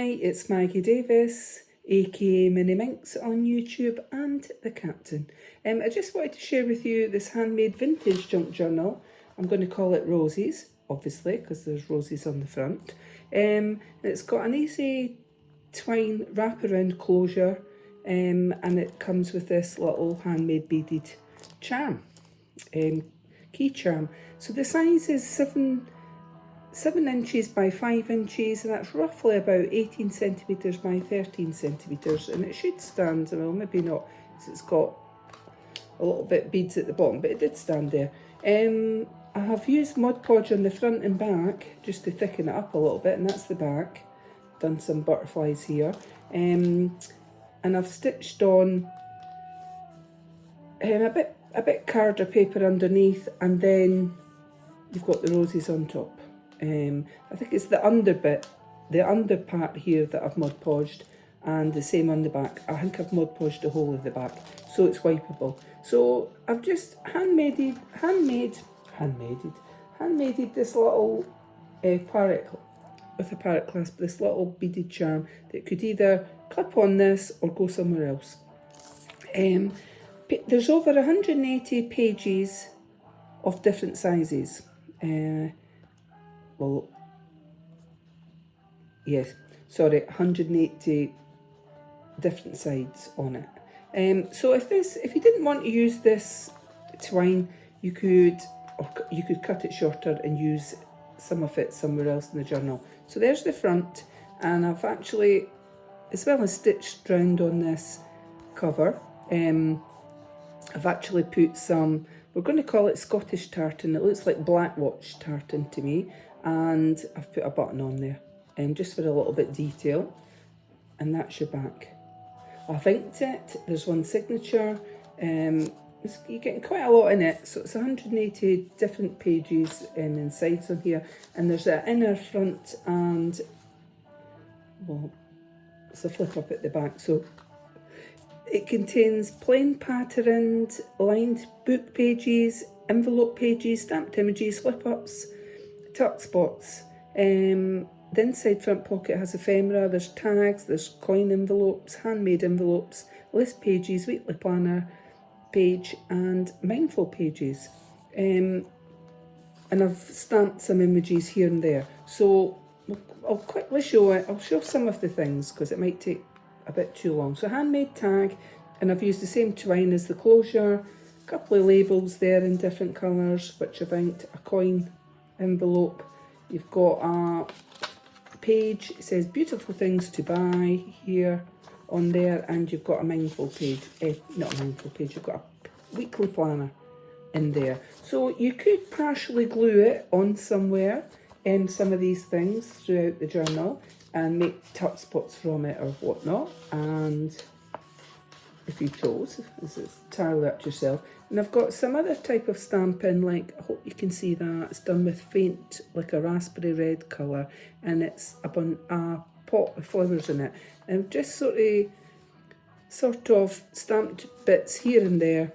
Hi, it's Maggie Davis, aka Mini Minx on YouTube and the Captain. I just wanted to share with you this handmade vintage junk journal. I'm going to call it Roses, obviously, because there's roses on the front. It's got an easy twine wraparound closure, and it comes with this little handmade beaded charm, KeyCharm. So the size is 7 inches by 5 inches, and that's roughly about 18 centimetres by 13 centimetres, and it should stand, well maybe not, because it's got a little bit beads at the bottom, but it did stand there. I have used Mod Podge on the front and back just to thicken it up a little bit, and that's the back. Done some butterflies here, and I've stitched on a bit carded paper underneath, and then you've got the roses on top. I think it's the under part here that I've Mod Podged, and the same on the back. I think I've Mod Podged the whole of the back, so it's wipeable. So I've just handmaded this little parrot with a parrot clasp, this little beaded charm that could either clip on this or go somewhere else. There's over 180 pages of different sizes. Well, yes, sorry, 180 different sides on it. So if you didn't want to use this twine, you could cut it shorter and use some of it somewhere else in the journal. So there's the front, and I've actually, as well as stitched round on this cover, I've actually put some, we're going to call it Scottish tartan. It looks like black watch tartan to me, and I've put a button on there, just for a little bit detail, and that's your back. I've inked it, there's one signature, you're getting quite a lot in it, so it's 180 different pages and sides on here, and there's an inner, front, and, well, it's a flip up at the back, so it contains plain patterned lined book pages, envelope pages, stamped images, slip-ups, tuck spots. The inside front pocket has ephemera, there's tags, there's coin envelopes, handmade envelopes, list pages, weekly planner page, and mindful pages. And I've stamped some images here and there. So I'll quickly show it. I'll show some of the things because it might take a bit too long. So handmade tag, and I've used the same twine as the closure, a couple of labels there in different colours which I've inked, a coin envelope, you've got a page, it says beautiful things to buy here on there, and you've got a mindful page, not a mindful page, you've got a weekly planner in there. So you could partially glue it on somewhere, some of these things throughout the journal, and make tuck spots from it or whatnot, and if you chose, it's entirely up to yourself. And I've got some other type of stamping, like, I hope you can see that, it's done with faint, like a raspberry red colour, and it's a pot with flowers in it. And just sort of stamped bits here and there,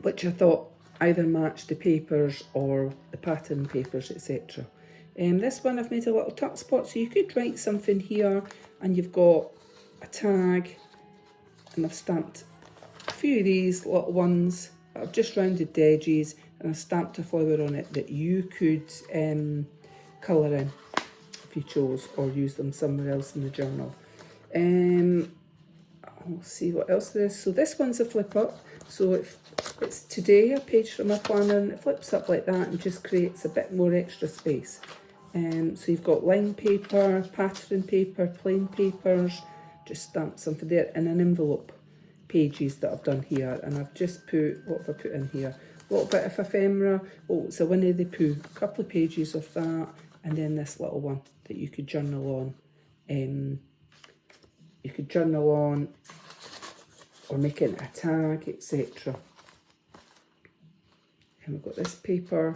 which I thought either matched the papers or the pattern papers, etc. This one I've made a little tuck spot, so you could write something here, and you've got a tag, and I've stamped a few of these little ones. I've just rounded the edges, and I've stamped a flower on it that you could colour in if you chose, or use them somewhere else in the journal. I'll see what else there is. So this one's a flip up, so it's today, a page from my planner, and it flips up like that and just creates a bit more extra space. So you've got lined paper, pattern paper, plain papers, just stamped something there, and an envelope pages that I've done here, and I've just put, what have I put in here? A little bit of ephemera, oh, it's a Winnie the Pooh, a couple of pages of that, and then this little one that you could journal on. You could journal on, or make it a tag, etc. And we've got this paper.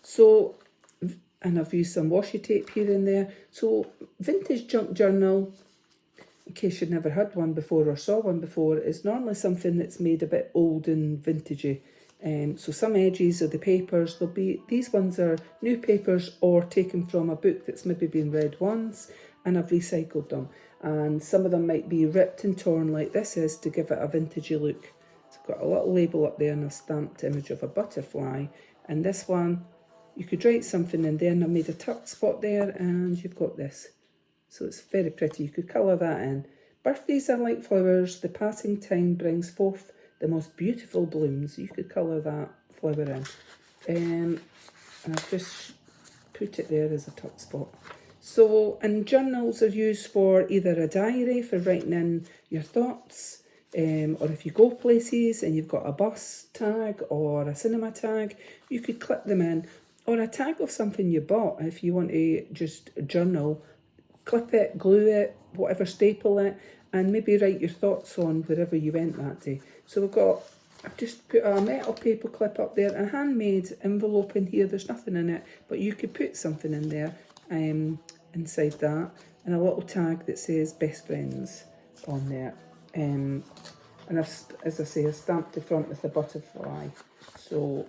So, and I've used some washi tape here and there. So, vintage junk journal, in case you've never had one before or saw one before, is normally something that's made a bit old and vintagey. So some edges of the papers, these ones are new papers or taken from a book that's maybe been read once, and I've recycled them. And some of them might be ripped and torn like this is to give it a vintagey look. So I've got a little label up there and a stamped image of a butterfly. And this one, you could write something in there, and I've made a tuck spot there, and you've got this. So it's very pretty. You could colour that in. Birthdays are like flowers. The passing time brings forth the most beautiful blooms. You could colour that flower in. And I've just put it there as a tuck spot. So, and journals are used for either a diary for writing in your thoughts, or if you go places and you've got a bus tag or a cinema tag, you could clip them in, or a tag of something you bought. If you want to just journal, clip it, glue it, whatever, staple it, and maybe write your thoughts on wherever you went that day. So I've just put a metal paper clip up there, a handmade envelope in here. There's nothing in it, but you could put something in there inside that, and a little tag that says best friends on there. And I've, as I say, I stamped the front with a butterfly. So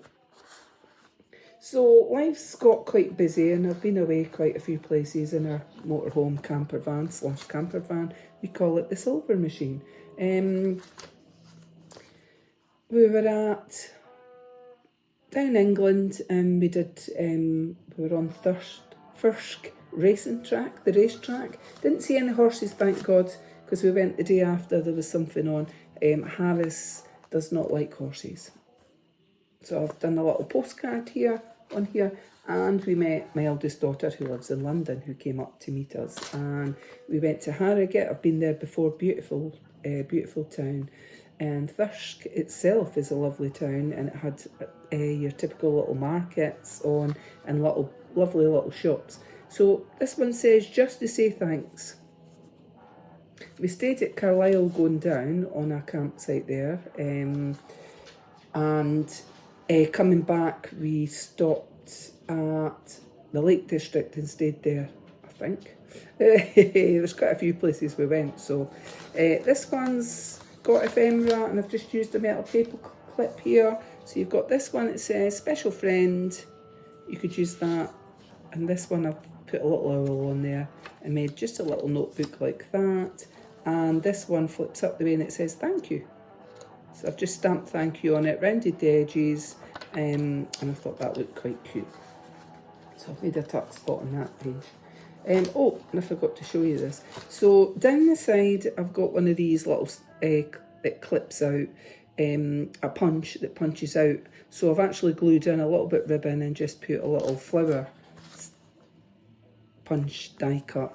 life's got quite busy, and I've been away quite a few places in our motorhome camper van / camper van. We call it the silver machine. We were down England, and we were on Thirsk racing track, the racetrack. Didn't see any horses, thank God, because we went the day after there was something on. Harris does not like horses. So I've done a little postcard here, and we met my eldest daughter who lives in London, who came up to meet us, and we went to Harrogate. I've been there before, beautiful town. And Thirsk itself is a lovely town, and it had your typical little markets on, and lovely little shops. So this one says, just to say thanks. We stayed at Carlisle going down on a campsite there, and coming back we stopped at the Lake District and stayed there, I think. There's quite a few places we went. So this one's got ephemera, and I've just used a metal paper clip here. So you've got this one, it says special friend. You could use that. And this one I've put a little owl on there and made just a little notebook like that. And this one flips up the way and it says thank you. So I've just stamped thank you on it, rounded the edges, and I thought that looked quite cute. So I've made a tuck spot on that page. Oh, and I forgot to show you this. So down the side, I've got one of these little, that clips out, a punch that punches out. So I've actually glued in a little bit ribbon and just put a little flower punch die cut,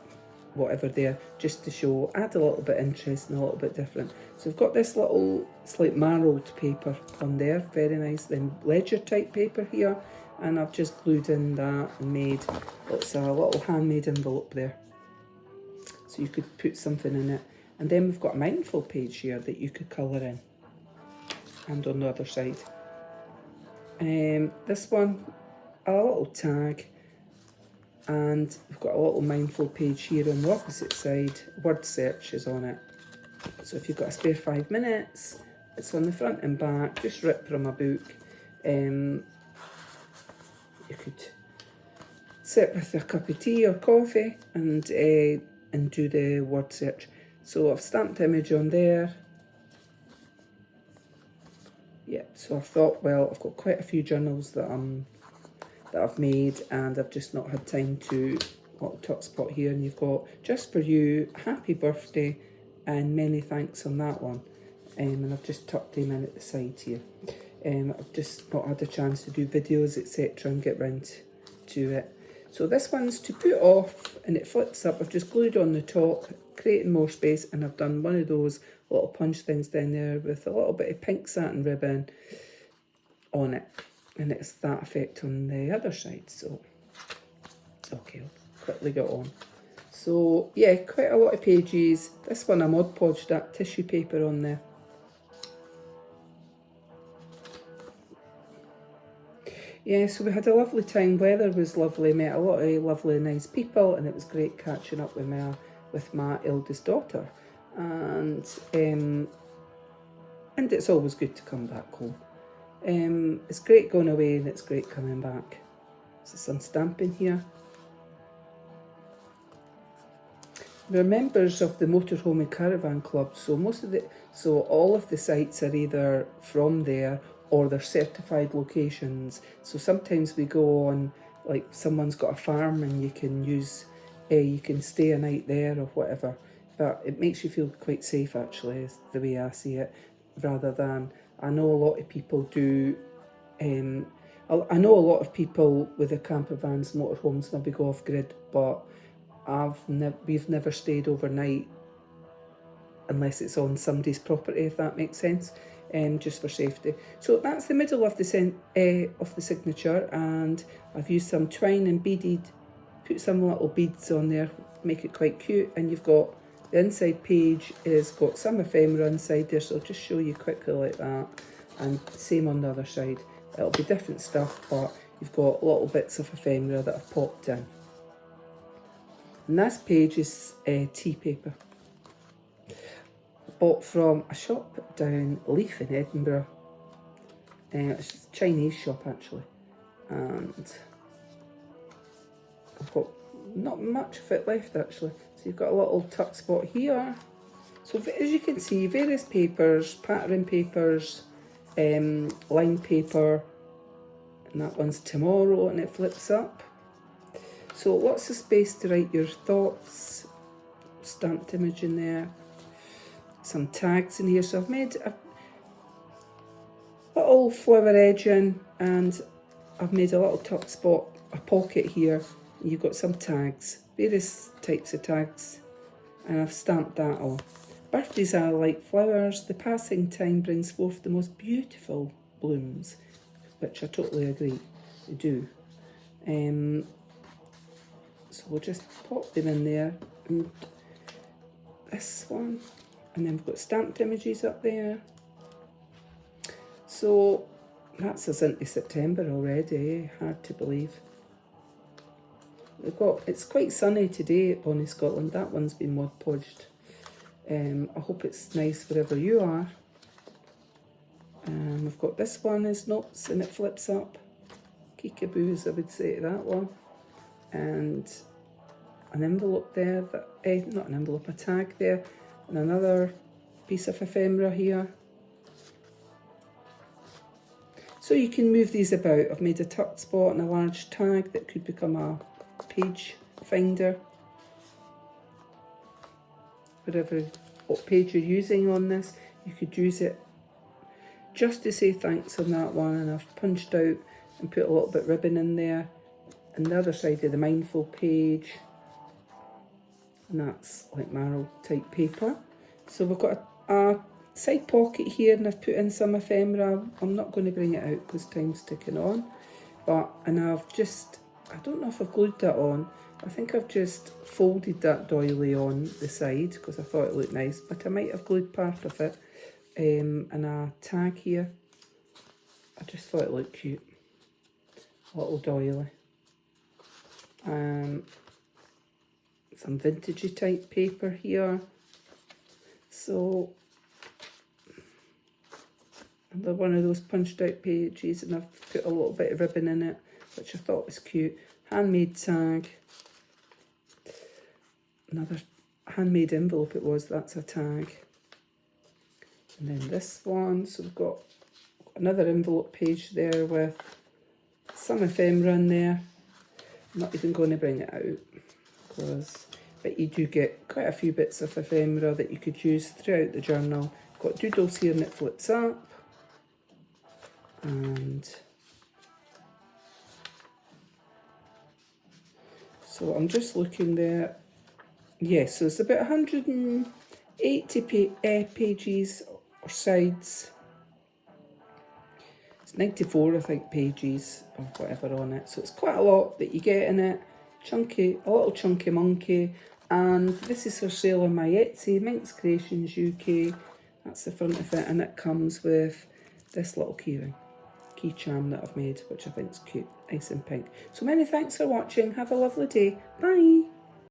whatever there, just to show, add a little bit interesting, a little bit different. So I've got this little, it's like marbled paper on there, very nice. Then ledger type paper here, and I've just glued in that and made, it's a little handmade envelope there. So you could put something in it. And then we've got a mindful page here that you could colour in. And on the other side. This one, a little tag. And we've got a little mindful page here on the opposite side. Word search is on it. So if you've got a spare 5 minutes, it's on the front and back, just ripped from a book. You could sit with a cup of tea or coffee and do the word search. So I've stamped the image on there. Yeah, so I thought, well, I've got quite a few journals that I've made, and I've just not had time to little tuck spot here, and you've got just for you, happy birthday, and many thanks on that one. And I've just tucked them in at the side here. I've just not had a chance to do videos, etc., and get round to it. So this one's to put off, and it flips up. I've just glued on the top, creating more space, and I've done one of those little punch things down there with a little bit of pink satin ribbon on it. And it's that effect on the other side. So, okay, I'll quickly get on. So, yeah, quite a lot of pages. This one I Mod Podged that tissue paper on there. Yeah, so we had a lovely time. Weather was lovely. Met a lot of lovely, nice people, and it was great catching up with my eldest daughter. And it's always good to come back home. It's great going away, and it's great coming back. So some stamping here. we're members of the Motorhome and Caravan Club, so all of the sites are either from there or they're certified locations. So sometimes we go on, like someone's got a farm and you can stay a night there or whatever. But it makes you feel quite safe, actually, is the way I see it, rather than, I know a lot of people do, I know a lot of people with their camper vans, motorhomes, maybe go off grid, but we've never stayed overnight unless it's on somebody's property, if that makes sense, just for safety. So that's the middle of the signature, and I've used some twine and beaded, put some little beads on there, make it quite cute, and you've got the inside page is got some ephemera inside there, so I'll just show you quickly like that, and same on the other side. It'll be different stuff, but you've got little bits of ephemera that I've popped in. And this page is tea paper. Bought from a shop down Leith in Edinburgh. It's just a Chinese shop actually. And I've got not much of it left actually. So you've got a little tuck spot here. So as you can see, various papers, pattern papers, line paper, and that one's tomorrow, and it flips up. So lots of space to write your thoughts, stamped image in there, some tags in here. So I've made a little flower edging, and I've made a little tuck spot, a pocket here, and you've got some tags, various types of tags, and I've stamped that on. Birthdays are like flowers, the passing time brings forth the most beautiful blooms, which I totally agree, they do. So we'll just pop them in there, and this one, and then we've got stamped images up there. So that's us into September already, hard to believe. It's quite sunny today at Bonnie Scotland, that one's been Mod Podged. I hope it's nice wherever you are. We've got this one as notes and it flips up. Kiekaboos, I would say to that one. And an envelope there, not an envelope, a tag there, and another piece of ephemera here. So you can move these about. I've made a tuck spot and a large tag that could become a page finder. What page you're using on this, you could use it just to say thanks on that one, and I've punched out and put a little bit of ribbon in there. And the other side of the mindful page, and that's like marrow type paper. So we've got a side pocket here, and I've put in some ephemera. I'm not going to bring it out because time's ticking on, and I don't know if I've glued that on. I think I've just folded that doily on the side because I thought it looked nice, but I might have glued part of it. And a tag here. I just thought it looked cute. A little doily. Some vintagey type paper here. So another one of those punched out pages, and I've put a little bit of ribbon in it, which I thought was cute. Handmade tag. Another handmade envelope it was, that's a tag. And then this one, so we've got another envelope page there with some ephemera in there. I'm not even going to bring it out, but you do get quite a few bits of ephemera that you could use throughout the journal. Got doodles here and it flips up. And so I'm just looking there. Yes, so it's about 180 pages or sides. It's 94, I think, pages or whatever on it. So it's quite a lot that you get in it. Chunky, a little chunky monkey. And this is for sale on my Etsy, MinxCreationsUK. That's the front of it, and it comes with this little keyring, KeyCharm that I've made, which I think is cute, nice and pink. So many thanks for watching. Have a lovely day. Bye.